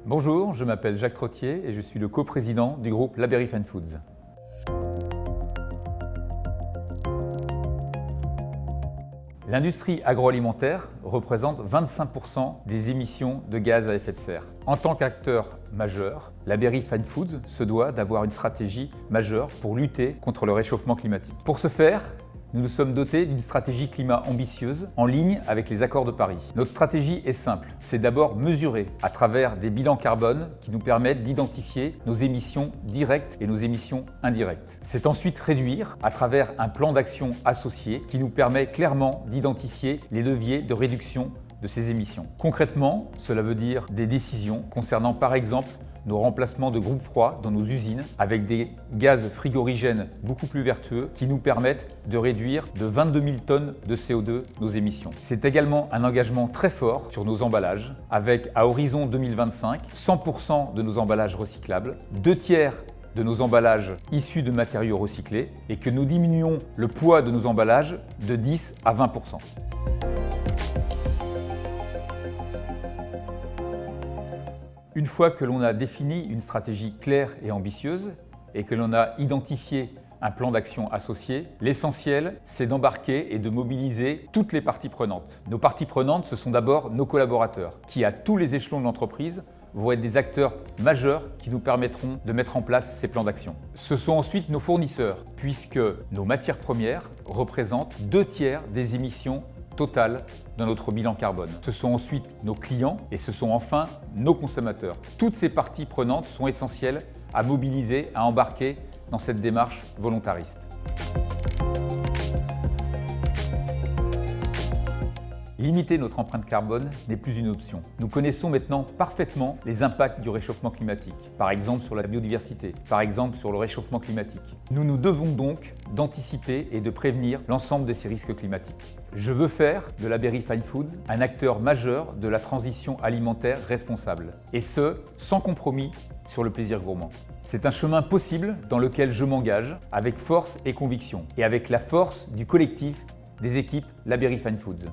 Bonjour, je m'appelle Jacques Trottier et je suis le coprésident du groupe La Berry Fine Foods. L'industrie agroalimentaire représente 25% des émissions de gaz à effet de serre. En tant qu'acteur majeur, La Berry Fine Foods se doit d'avoir une stratégie majeure pour lutter contre le réchauffement climatique. Pour ce faire, nous nous sommes dotés d'une stratégie climat ambitieuse en ligne avec les accords de Paris. Notre stratégie est simple, c'est d'abord mesurer à travers des bilans carbone qui nous permettent d'identifier nos émissions directes et nos émissions indirectes. C'est ensuite réduire à travers un plan d'action associé qui nous permet clairement d'identifier les leviers de réduction de ces émissions. Concrètement, cela veut dire des décisions concernant par exemple nos remplacements de groupes froids dans nos usines avec des gaz frigorigènes beaucoup plus vertueux qui nous permettent de réduire de 22 000 tonnes de CO2 nos émissions. C'est également un engagement très fort sur nos emballages avec à horizon 2025 100% de nos emballages recyclables, 2/3 de nos emballages issus de matériaux recyclés et que nous diminuons le poids de nos emballages de 10 à 20%. Une fois que l'on a défini une stratégie claire et ambitieuse et que l'on a identifié un plan d'action associé, l'essentiel, c'est d'embarquer et de mobiliser toutes les parties prenantes. Nos parties prenantes, ce sont d'abord nos collaborateurs, qui à tous les échelons de l'entreprise vont être des acteurs majeurs qui nous permettront de mettre en place ces plans d'action. Ce sont ensuite nos fournisseurs, puisque nos matières premières représentent 2/3 des émissions totale dans notre bilan carbone. Ce sont ensuite nos clients et ce sont enfin nos consommateurs. Toutes ces parties prenantes sont essentielles à mobiliser, à embarquer dans cette démarche volontariste. Limiter notre empreinte carbone n'est plus une option. Nous connaissons maintenant parfaitement les impacts du réchauffement climatique, par exemple sur la biodiversité, par exemple sur le réchauffement climatique. Nous nous devons donc d'anticiper et de prévenir l'ensemble de ces risques climatiques. Je veux faire de La Berry Fine Foods un acteur majeur de la transition alimentaire responsable, et ce, sans compromis sur le plaisir gourmand. C'est un chemin possible dans lequel je m'engage avec force et conviction, et avec la force du collectif des équipes La Berry Fine Foods.